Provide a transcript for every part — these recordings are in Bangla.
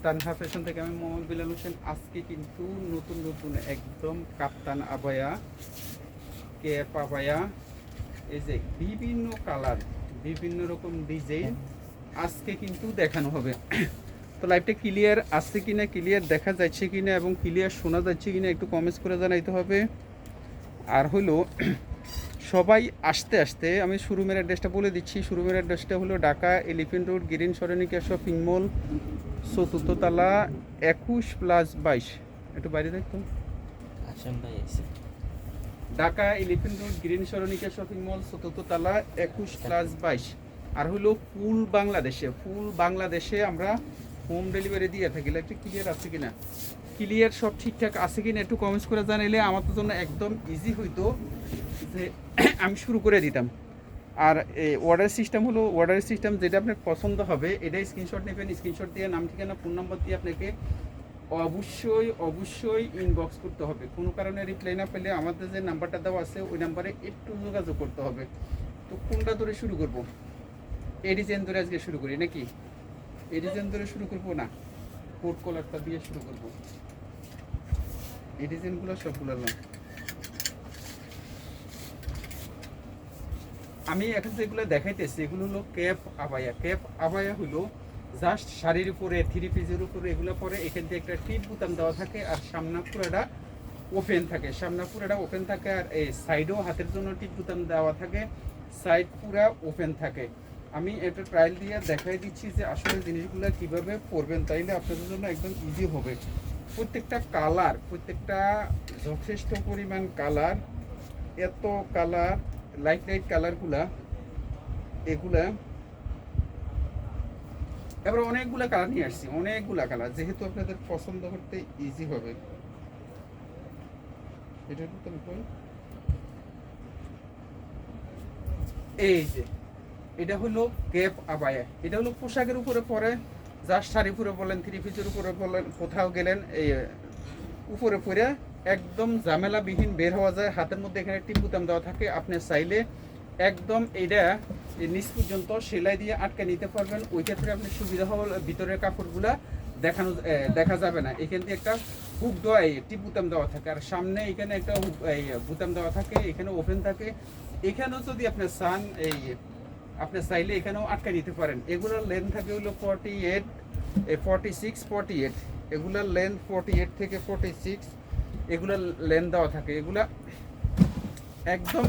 তানহা ফ্যাশন থেকে আমি মোহাম্মদ বিলাল হোসেন। আজকে কিন্তু নতুন নতুন একদম কাপ্তান আবায়া, ক্যাপ আবায়া, এই যে বিভিন্ন কালার, বিভিন্ন রকম ডিজাইন আজকে কিন্তু দেখানো হবে। তো লাইভটা ক্লিয়ার আসছে কিনা, ক্লিয়ার দেখা যাচ্ছে কিনা এবং ক্লিয়ার শোনা যাচ্ছে কিনা একটু কমেন্টস করে জানাইতে হবে। আর হলো সবাই আসতে আসতে আমি শোরুমের অ্যাড্রেসটা বলে দিচ্ছি। শোরুমের অ্যাড্রেসটা হলো ঢাকা এলিফেন্ট রোড, গ্রিন সরণিকা শপিং মল, চতুর্থ তলা, 21+22। একটু বাইরে দেখতো। ঢাকা এলিফেন্ট রোড, গ্রিন সরণিকা শপিং মল, চতুর্থ তলা, 21+22। আর হলো ফুল বাংলাদেশে আমরা হোম ডেলিভারি দিয়ে থাকি। লাইভটা ক্লিয়ার আছে কিনা, ক্লিয়ার সব ঠিকঠাক আছে কিনা একটু কমেন্টস করে জানাইলে আমার জন্য একদম ইজি হইতো যে আমি শুরু করে দিতাম। আর অর্ডার সিস্টেম যেটা আপনার পছন্দ হবে এটা স্ক্রিনশট নেবেন। স্ক্রিনশট দিয়ে নাম ঠিকানা ফোন নাম্বার দিয়ে আপনাকে অবশ্যই ইনবক্স করতে হবে। কোনো কারণে রিপ্লাই না পেলে আমাদের যে নাম্বারটা দেওয়া আছে ওই নাম্বারে একটু যোগাযোগ করতে হবে। তো কোনটা ধরে শুরু করব? এই ডিজাইন ধরে আজকে শুরু করি নাকি? এই ডিজাইন ধরে শুরু করবো না, কোট কলারটা দিয়ে শুরু করব। এই ডিজাইনগুলো সবগুলো আমি এখন যেগুলো দেখাইতেছি এগুলো হলো ক্যাপ আবায়া হলো জাস্ট শাড়ির উপরে, থ্রি পিসের উপরে এগুলো পরে। এখান থেকে একটা টিপ বুতাম দেওয়া থাকে আর সামনা পুরাটা ওপেন থাকে। আর এই সাইডেও হাতের জন্য টিপ বুতাম দেওয়া থাকে, সাইড পুরা ওপেন থাকে। আমি এটা ট্রায়াল দিয়ে দেখাই দিচ্ছি যে আসলে জিনিসগুলো কিভাবে পরবেন, তাইলে আপনাদের জন্য একদম ইজি হবে। প্রত্যেকটা যথেষ্ট পরিমাণ কালার, এত কালার, লাইট কালারগুলা, এগুলা এবার অনেকগুলা কালার নিয়ে আসছি, অনেকগুলা কালার, যেহেতু আপনাদের পছন্দ করতে ইজি হবে। এই যে এটা হলো ক্যাপ আবায়া, এটা হলো পোশাকের উপরে পরে, জাস্ট শাড়ি উপরে বলেন, থ্রি পিসের উপরে বলেন, কোথাও গেলেন এই উপরে পরে একদম ঝামেলাবিহীন বের হওয়া যায়। হাতের মধ্যে এখানে টিপ বুতাম দেওয়া থাকে, আপনি চাইলে একদম এইটা নিচ পর্যন্ত সেলাই দিয়ে আটকে নিতে পারবেন। ওই ক্ষেত্রে আপনি সুবিধা হল ভিতরের কাপড়গুলা দেখা যাবে না। এখান থেকে একটা হুক দেওয়া, টিপ বুতাম দেওয়া থাকে, আর সামনে এখানে একটা বুতাম দেওয়া থাকে, এখানে ওপেন থাকে। এখানেও যদি আপনি চান আপনি চাইলে এখানেও আটকে নিতে পারেন। এগুলোর লেন্থ থাকে হলো 48, 46, 48। এগুলার লেন্থ 48 থেকে 46 এগুলার লেন্থ দেওয়া থাকে। এগুলা একদম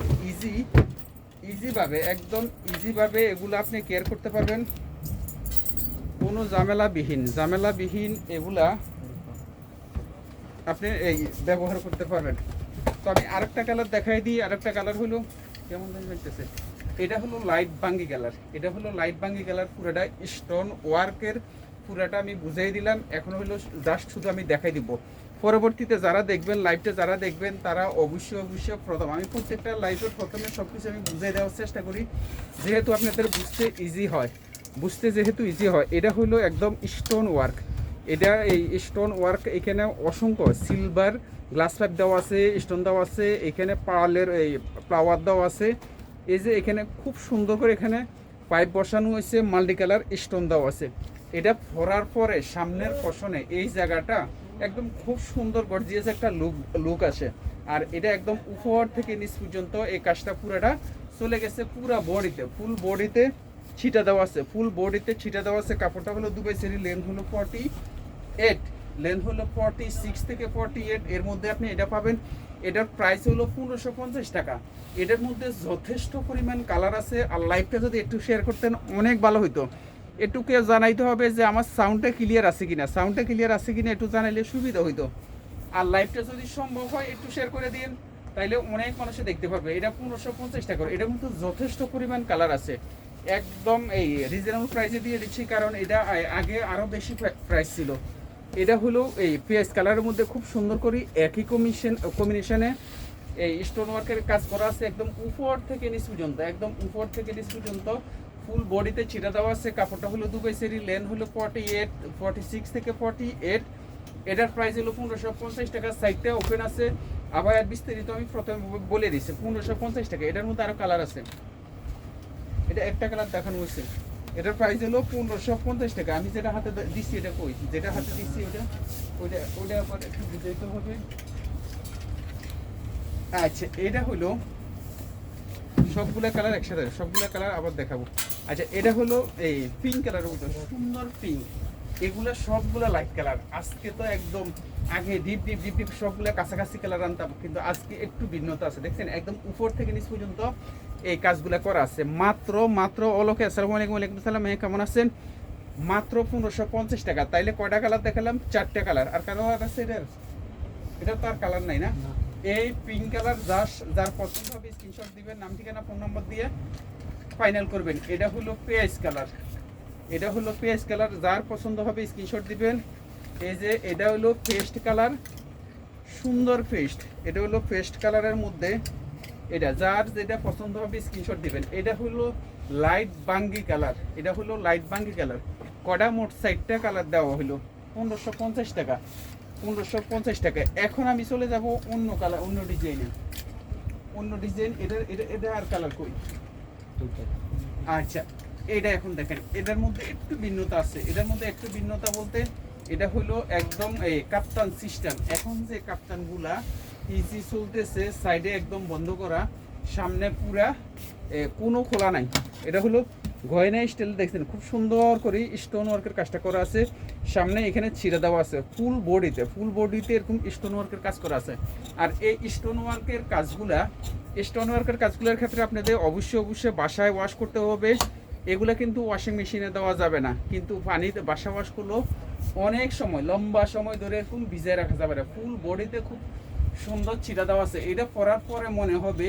ইজিভাবে এগুলো আপনি কেয়ার করতে পারবেন, কোনো ঝামেলাবিহীন এগুলা আপনি এই ব্যবহার করতে পারবেন। তো আমি আরেকটা কালার দেখাই দিই। আরেকটা কালার হলো কেমন লাগতেছে, এটা হলো লাইট বাঙ্গি কালার, পুরাটা স্টোন ওয়ার্কের, পুরাটা আমি বুঝাই দিলাম। এখন হলো জাস্ট শুধু আমি দেখাই দিব। পরবর্তীতে যারা দেখবেন, লাইভটা যারা দেখবেন তারা অবশ্যই আমি প্রত্যেকটা লাইভের প্রথমে সব কিছু আমি বুঝাই দেওয়ার চেষ্টা করি, যেহেতু আপনাদের বুঝতে ইজি হয়। এটা হলো একদম স্টোন ওয়ার্ক। এটা এই স্টোন ওয়ার্ক, এখানে অসংখ্য সিলভার গ্লাস পাইপ দেওয়া আছে, স্টোন দেওয়া আছে, এখানে পার্লের এই ফ্লাওয়ার দেওয়া আছে। এই যে এখানে খুব সুন্দর করে এখানে পাইপ বসানো হয়েছে, মাল্টি কালার স্টোন দেওয়া আছে। এটা পরার পরে সামনের পশনে এই জায়গাটা একদম খুব সুন্দর গর্জিয়াস একটা লুক আসে। আর এটা একদম উপর থেকে নিচ পর্যন্ত এই কাজটা পুরাটা চলে গেছে পুরা বডিতে, ফুল বডিতে ছিটা দেওয়া আছে। কাপড়টা হলো দুবাই সেরি, লেন্থ হলো 48, লেন্থ হলো 46 থেকে 48। এর মধ্যে আপনি এটা পাবেন। এটার প্রাইস হলো 1550 টাকা। এটার মধ্যে যথেষ্ট পরিমাণ কালার আছে। আর লাইভটা যদি একটু শেয়ার করতেন অনেক ভালো হইতো। একটুকে জানাইতে হবে যে আমার সাউন্ডটা ক্লিয়ার আছে কিনা, একটু জানাইলে সুবিধা হইতো। আর লাইভটা যদি সম্ভব হয় একটু শেয়ার করে দিন, তাইলে অনেক মানুষে দেখতে পারবে। এটা 1550 টাকা। এটার মধ্যে যথেষ্ট পরিমাণ কালার আছে, একদম এই রিজনেবল প্রাইসে দিয়ে দিচ্ছি, কারণ এটা আগে আরও বেশি প্রাইস ছিল। এটা হলো এই পেঁয়াজ কালারের মধ্যে খুব সুন্দর করে একই কম্বিনেশনে এই স্টোন ওয়ার্কের কাজ করা আছে, একদম উপর থেকে নিচ পর্যন্ত ফুল বডিতে ছিটা দেওয়া আছে। কাপড়টা হলো দুবাই সেরি, লেন্থ হলো 48, 46 থেকে 48। এটার প্রাইস হলো 1550 টাকা। সাইডটা ওপেন আছে। আবার আর বিস্তারিত আমি প্রথমে বলে দিচ্ছি, 1550 টাকা। এটার মধ্যে আরও কালার আছে। এটা একটা কালার দেখানো হয়েছে, এটার প্রাইস হলো 1550 টাকা। আমি যেটা হাতে দিচ্ছি এটা কই, যেটা হাতে দিচ্ছি ওটা ওইটা ওইটা আবার একটু বুঝাইতে হবে। আচ্ছা এটা হলো সবগুলা কালার একসাথে, সবগুলা কালার আবার দেখাবো। আচ্ছা এটা হলো এই পিঙ্ক কালারের মধ্যে সুন্দর পিঙ্ক, এগুলা সবগুলা লাইট কালার। আজকে তো একদম আগে ডিপ ডিপ ডিপ ডিপ সবগুলা কাছাকাছি কালার আনতাম, কিন্তু আজকে একটু ভিন্নতা আছে। দেখছেন একদম উপর থেকে নিচ পর্যন্ত এই কাজগুলা করা আছে। মাত্র মাত্র ওলোকে আসসালামু আলাইকুম। ওয়ালাইকুম আসসালাম, কেমন আছেন? মাত্র 1550 টাকা। তাইলে কয়টা কালার দেখালাম? 4টে কালার। আর কারো আছে এটার? এটা তো আর কালার নাই না। এই পিঙ্ক কালার যার পছন্দ হবে স্ক্রিনশট দিবেন, নাম ঠিকানা ফোন নম্বর দিয়ে ফাইনাল করবেন। এটা হলো পেঁয়াজ কালার, এটা হলো পেঁয়াজ কালার, যার পছন্দ হবে স্ক্রিনশট দিবেন। এই যে এটা হলো পেস্ট কালার, সুন্দর পেস্ট, এটা হলো পেস্ট কালারের মধ্যে। এটা যার যেটা পছন্দ হবে স্ক্রিনশট দিবেন। এটা হলো লাইট বাঙ্গি কালার, এটা হলো লাইট বাঙ্গি কালার। কটা মোট 4টা কালার দেওয়া হলো 1550 টাকা, 1550 টাকা। এখন আমি চলে যাব অন্য কালার, অন্য ডিজাইনে, অন্য ডিজাইন। এটা আর কালার কই? আচ্ছা এটা এখন দেখেন, এটার মধ্যে একটু ভিন্নতা আছে। এটার মধ্যে একটু ভিন্নতা বলতে এটা হলো একদম এই কাপ্তান সিস্টেম। এখন যে কাপ্তানগুলা ইজি চলতেছে, সাইডে একদম বন্ধ করা, সামনে পুরা কোনো খোলা নাই। এটা হলো গয়না স্টাইল, দেখছেন খুব সুন্দর করে স্টোন ওয়ার্কের কাজটা করা আছে। সামনে এখানে ছিঁড়ে দেওয়া আছে ফুল বডিতে, ফুল বডিতে এরকম স্টোন ওয়ার্কের কাজ করা আছে। আর এই স্টোন ওয়ার্কের কাজগুলোর ক্ষেত্রে আপনাদের অবশ্যই বাসায় ওয়াশ করতে হবে। এগুলো কিন্তু ওয়াশিং মেশিনে দেওয়া যাবে না, কিন্তু পানিতে বাসা ওয়াশ করলেও অনেক সময় লম্বা সময় ধরে এরকম ভিজায় রাখা যাবে না। ফুল বডিতে খুব সুন্দর ছিটা দেওয়া আছে। এটা পরার পরে মনে হবে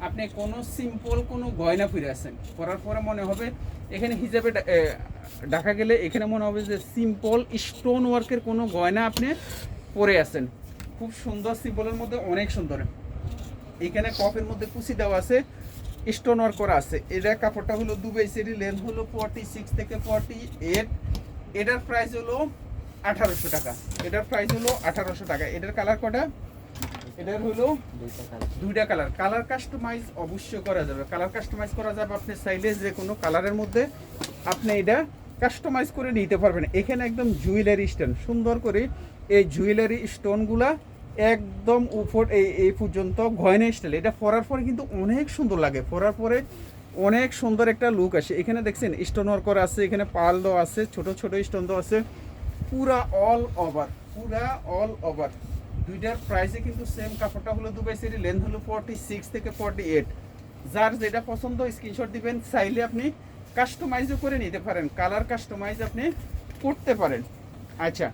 আপনি কোনো সিম্পল কোনো গয়না পরে আছেন। পরার পরে মনে হবে এখানে হিজাবে ঢাকা গেলে এখানে মনে হবে যে সিম্পল স্টোন ওয়ার্কের কোনো গয়না আপনি পরে আছেন। খুব সুন্দর, সিম্পলের মধ্যে অনেক সুন্দর। এখানে কপের মধ্যে কুচি দেওয়া আছে, স্টোন ওয়ার্ক করা আছে। এটা কাপড়টা হলো দুবাই সেরি, লেন্থ হলো 46 থেকে 48। এটার প্রাইস হলো 1800 টাকা। এটার প্রাইস হলো 1800 টাকা। এটার কালার কটা? এটার হলো দুইটা কালার। কালার কাস্টমাইজ অবশ্যই করা যাবে, কালার কাস্টমাইজ করা যাবে। আপনি চাইলে যে কোনো কালারের মধ্যে আপনি এটা কাস্টমাইজ করে নিতে পারবেন। এখানে একদম জুয়েলারি স্টোন, সুন্দর করে এই জুয়েলারি স্টোনগুলা একদম উপর এই পর্যন্ত গয়না স্টাইল। এটা পরার পরে কিন্তু অনেক সুন্দর লাগে, পরার পরে অনেক সুন্দর একটা লুক আসে। এখানে দেখছেন স্টোন ওয়ার্ক করা আছে, এখানে পাল দেওয়া আছে, ছোট ছোট স্টোন দেওয়া আছে, পুরা অল ওভার, পুরা অল ওভার। দুইটার প্রাইসে কিন্তু সেম। কাপড়টা হলো দুবাই সেরি, লেন্থ হলো 46 থেকে 48। যার যেটা পছন্দ স্ক্রিনশট দিবেন। চাইলে আপনি কাস্টমাইজও করে নিতে পারেন, কালার কাস্টমাইজ আপনি করতে পারেন। আচ্ছা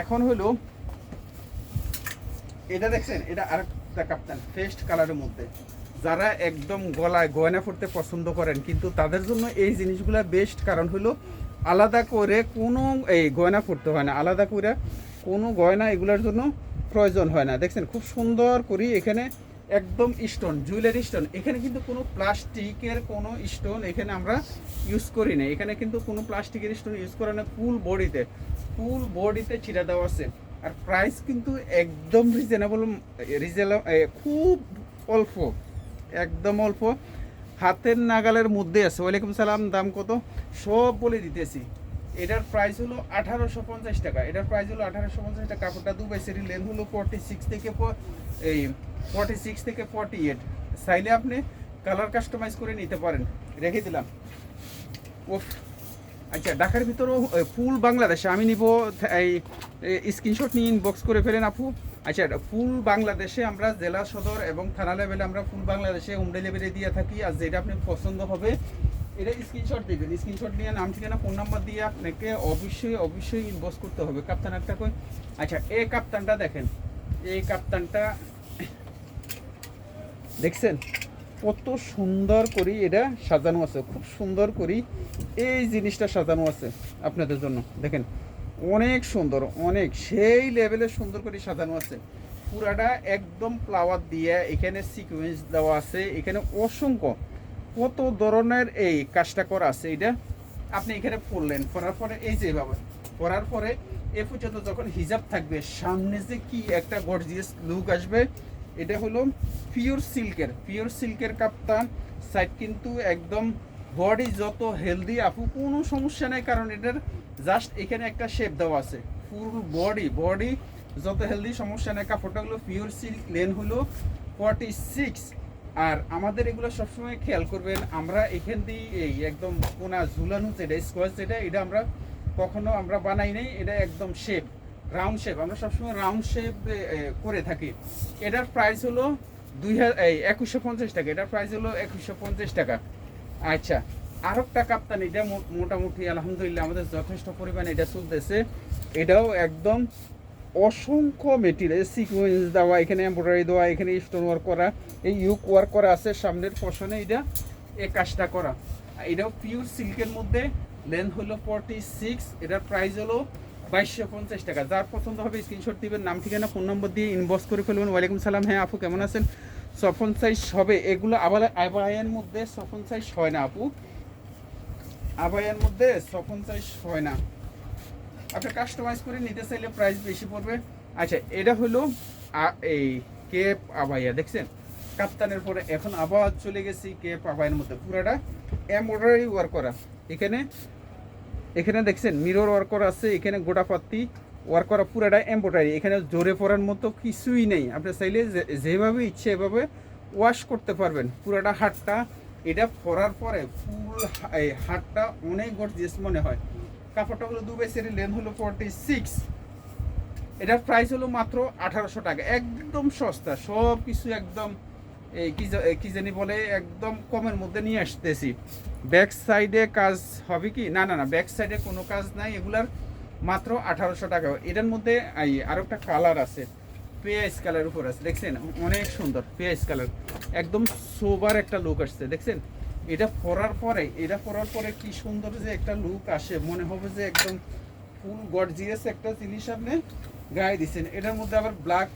এখন হলো এটা দেখছেন, এটা আরেকটা কাপ্তান পেস্ট কালারের মধ্যে। যারা একদম গলায় গয়না পরতে পছন্দ করেন, কিন্তু তাদের জন্য এই জিনিসগুলো বেস্ট। কারণ হলো আলাদা করে কোনো এই গয়না পরতে হয় না, আলাদা করে কোনো গয়না এগুলোর জন্য প্রয়োজন হয় না। দেখছেন খুব সুন্দর করে এখানে একদম স্টোন, জুয়েলারি স্টোন। এখানে কিন্তু কোনো প্লাস্টিকের কোনো স্টোন এখানে আমরা ইউজ করি না। এখানে কিন্তু কোনো প্লাস্টিকের স্টোন ইউজ করে না। ফুল বডিতে ছিটা দেওয়া আছে। আর প্রাইস কিন্তু একদম রিজনেবল, খুব অল্প, একদম অল্প, হাতের নাগালের মধ্যে আছে। ওয়ালাইকুম সালাম, দাম কত সব বলে দিতেছি। এটার প্রাইস হলো 1850 টাকা। এটার প্রাইস হলো 1850 টাকা। কাপড়টা দুবাই সেরি, লেন্থ হলো 46 থেকে 48। চাইলে আপনি কালার কাস্টমাইজ করে নিতে পারেন। রেখে দিলাম। ও আচ্ছা, ঢাকার ভিতরেও ফুল বাংলাদেশে আমি নিব, এই স্ক্রিনশট নিয়ে ইনবক্স করে ফেলেন আপু। আচ্ছা ফুল বাংলাদেশে আমরা জেলা সদর এবং থানা লেভেলে আমরা ফুল বাংলাদেশে হোম ডেলিভারি দিয়ে থাকি। আর যেটা আপনি পছন্দ হবে এটা স্ক্রিনশট দিবেন। স্ক্রিনশট নিয়ে নাম ঠিকানা ফোন নাম্বার দিয়ে আপনাকে অবশ্যই ইনবক্স করতে হবে। কাপ্তান একটা কই? আচ্ছা এই কাপ্তানটা দেখেন, এই কাপ্তানটা দেখছেন কত সুন্দর করে এটা সাজানো আছে, খুব সুন্দর করে এই জিনিসটা সাজানো আছে আপনাদের জন্য। দেখেন অনেক সুন্দর, অনেক সেই লেভেলে সুন্দর করে সাজানো আছে। পুরাটা একদম ফ্লাওয়ার দিয়ে এখানে সিকোয়েন্স দেওয়া আছে। এখানে অসংখ্য কত ধরনের এই কাজটা করা আছে। এটা আপনি এখানে পরলেন, পরার পরে এই যে বাবা পরার পরে এ পর্যন্ত যখন হিজাব থাকবে, সামনে যে কি একটা গর্জিয়াস লুক আসবে। এটা হলো পিওর সিল্কের কাপ্তান। সাইড কিন্তু একদম বডি যত হেলদি আপু কোনো সমস্যা নেই, কারণ এটার জাস্ট এখানে একটা শেপ দেওয়া আছে। ফুল বডি যত হেলদি, সমস্যা নেই। কাপড়টা হলো পিওর সিল্ক, লেন হলো 46। আর আমাদের এগুলো সবসময় খেয়াল করবেন, আমরা এখান দিয়ে এই একদম কোনা ঝুলানো যেটা স্কোয়ার যেটা, এটা আমরা কখনো আমরা বানাই নাই। এটা একদম শেপ, রাউন্ড শেপ, আমরা সবসময় রাউন্ড শেপ করে থাকি। এটার প্রাইস হলো 2150 টাকা। এটার প্রাইস হলো 2150 টাকা। আচ্ছা, আর একটা কাপ্তান, এটা মোটামুটি আলহামদুলিল্লাহ আমাদের যথেষ্ট পরিমাণে এটা চলতেছে। এটাও একদম অসংখ্য মেটেরিয়াল, সিকোয়েন্স দেওয়া, এখানে এমব্রয়ডারি দেওয়া, এখানে স্টোন ওয়ার্ক করা, এই ইউক ওয়ার্ক করা আছে সামনের পশনে, এটা এই কাজটা করা। এটাও পিওর সিল্কের মধ্যে, লেন্থ হলো 46। এটার প্রাইস হলো 2250 টাকা। যার পছন্দ হবে স্ক্রিনশট দিবেন, নাম ঠিকানা ফোন নম্বর দিয়ে ইনবক্স করে ফেলবেন। ওয়ালাইকুম সালাম। হ্যাঁ আপু কেমন আছেন? সফন সাইজ হবে এগুলো। আবার আবায়ের মধ্যে সফন সাইজ হয় না আপু, আবায়ের মধ্যে সফন সাইজ হয় না। আপনি কাস্টমাইজ করে নিতে চাইলে প্রাইস বেশি পড়বে। আচ্ছা, এটা হলো এই কেপ আবাইয়া, দেখছেন কাপ্তানের পরে এখন আবার চলে গেছি কেপ আবাইয়ের মধ্যে। পুরাটা এমব্রয়ডারি ওয়ার্ক করা, এখানে এখানে দেখছেন মিরর ওয়ার্ক করা আছে, এখানে গোটাপাত্তি ওয়ার্ক করা, পুরাটা এমব্রয়ডারি। এখানে জোরে পরার মতো কিছুই নেই, আপনি চাইলে যেভাবে ইচ্ছে এভাবে ওয়াশ করতে পারবেন। পুরাটা হাতটা এটা পরার পরে ফুল হাতটা অনেক গর্জিয়াস মনে হয়। কাপড়টা হলো দুবাই সেরি, লেন্থ হলো 46। এটার প্রাইস হলো মাত্র 1800 টাকা। একদম সস্তা, সব কিছু একদম এই কি জানি বলে, একদম কমের মধ্যে নিয়ে আসতেছি। ব্যাক সাইডে কাজ হবে কি? না না না, ব্যাক সাইডে কোনো কাজ নাই এগুলার, মাত্র 1800 টাকা। এটার মধ্যে আরও একটা কালার আছে, পেঁয়াজ কালার উপর আছে, দেখছেন অনেক সুন্দর পেঁয়াজ কালার, একদম সোবার একটা লুক আসছে। দেখছেন এটা পরার পরে কি সুন্দর যে একটা লুক আসে, মনে হবে যে একদম ফুল গর্জিয়াস একটা জিনিস আপনি গায়ে দিচ্ছেন। এটার মধ্যে আবার ব্ল্যাক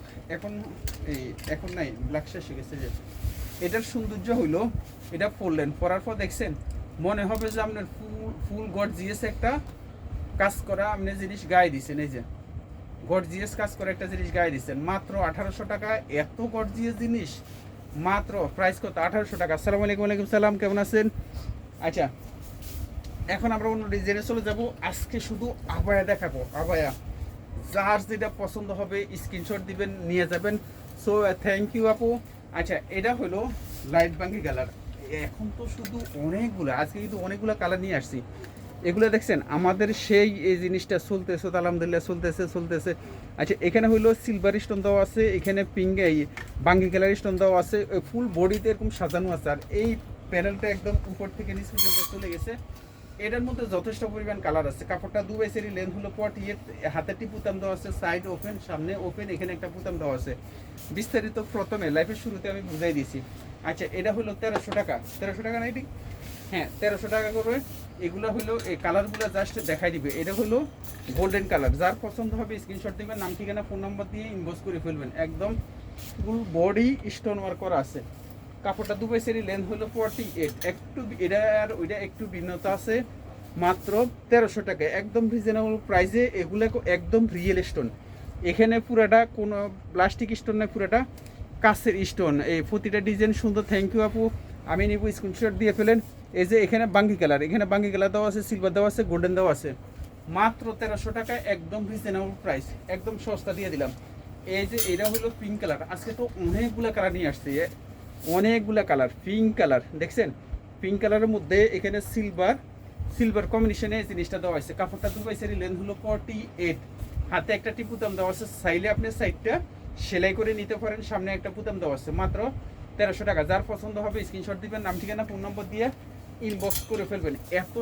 এখন নাই, ব্ল্যাক শেষ হয়ে গেছে। যে এটার সৌন্দর্য হইলো, এটা পরার পর দেখছেন মনে হবে যে আপনার ফুল গর্জিয়াস একটা কাজ করা আপনি জিনিস গায়ে দিচ্ছেন। এই যে গর্জিয়াস কাজ করে একটা জিনিস গায়ে দিচ্ছেন, মাত্র 1800 টাকা। এত গর্জিয়াস জিনিস মাত্র, প্রাইস কত? 1800 টাকা। আসসালামু আলাইকুম। ওয়ালাইকুম সালাম, কেমন আছেন? আচ্ছা, এখন আমরা অন্য ডিজাইনে চলে যাব। আজকে শুধু আবায়া দেখাবো, আবায়া। যার যেটা পছন্দ হবে স্ক্রিনশট দিবেন, নিয়ে যাবেন। সো থ্যাংক ইউ আপু। আচ্ছা, এটা হলো লাইট বাঙ্গি কালার। এখন তো শুধু অনেকগুলো, আজকে কিন্তু অনেকগুলো কালার নিয়ে আসছি। এগুলো দেখছেন আমাদের সেই এই জিনিসটা চলতেছে, আলহামদুলিল্লাহ চলতেছে। আচ্ছা, এখানে হলো সিলভার স্টোন দেওয়া আছে, এখানে পিঙ্ক এই বাঙ্গি কালার স্টোন দেওয়া আছে, ফুল বডিতে এরকম সাজানো আছে। আর এই প্যানেলটা একদম উপর থেকে নিচ পর্যন্ত চলে গেছে। এটার মধ্যে যথেষ্ট পরিমাণ কালার আছে। কাপড়টা দুবাই সেরি, লেন্থ হলো 48। হাতেরটি পুতাম দেওয়া আছে, সাইড ওপেন, সামনে ওপেন, এখানে একটা পুতাম দেওয়া আছে। বিস্তারিত প্রথমে লাইফের শুরুতে আমি বুঝাই দিয়েছি। আচ্ছা, এটা হলো 1300 টাকা। 1300 টাকা না এটি? হ্যাঁ, 1300 টাকা করে। এগুলো হলো এই কালারগুলো জাস্ট দেখাই দিবে। এটা হলো গোল্ডেন কালার। যার পছন্দ হবে স্ক্রিনশট দিবেন, নাম ঠিকানা ফোন নাম্বার দিয়ে ইনবক্স করে ফেলবেন। একদম ফুল বডি স্টোন ওয়ার্ক করা আছে। কাপড়টা দুবাই সেরি, লেন্থ হলো 48। একটু এটা আর ওইটা একটু ভিন্নতা আছে। মাত্র 1300 টাকা, একদম রিজনেবল প্রাইসে। এগুলো একদম রিয়েল স্টোন, এখানে পুরাটা কোনো প্লাস্টিক স্টোন না, পুরাটা কাচের স্টোন। এই প্রতিটা ডিজাইন সুন্দর। থ্যাংক ইউ আপু, আমি নিব, স্ক্রিনশট দিয়ে ফেলেন। এই যে এখানে বাঙ্গি কালার, এখানে বাঙ্গি কালার দেওয়া আছে, সিলভার দেওয়া আছে, গোল্ডেন দেওয়া আছে। মাত্র 1300 টাকা, একদম রিজনেবল প্রাইস, একদম সস্তা দিয়ে দিলাম। এই যে এটা হলো পিঙ্ক কালার। আজকে তো অনেকগুলা কালার নিয়ে আসছে, অনেকগুলা কালার। পিঙ্ক কালার দেখছেন, পিঙ্ক কালারের মধ্যে এখানে সিলভার কম্বিনেশনে এই জিনিসটা দেওয়া আছে। কাপড়টা দুবাই সেরি, লেন্থ হলো 48। হাতে একটা টিপুতাম দেওয়া আছে, চাইলে আপনি সাইডটা সেলাই করে নিতে পারেন। সামনে একটা পুতাম দেওয়া আছে, মাত্র 1300 টাকা। যার পছন্দ হবে স্ক্রিনশট দিবেন, নাম ঠিকানা ফোন নম্বর দিয়ে ইনবক্স করে ফেলবেন। এত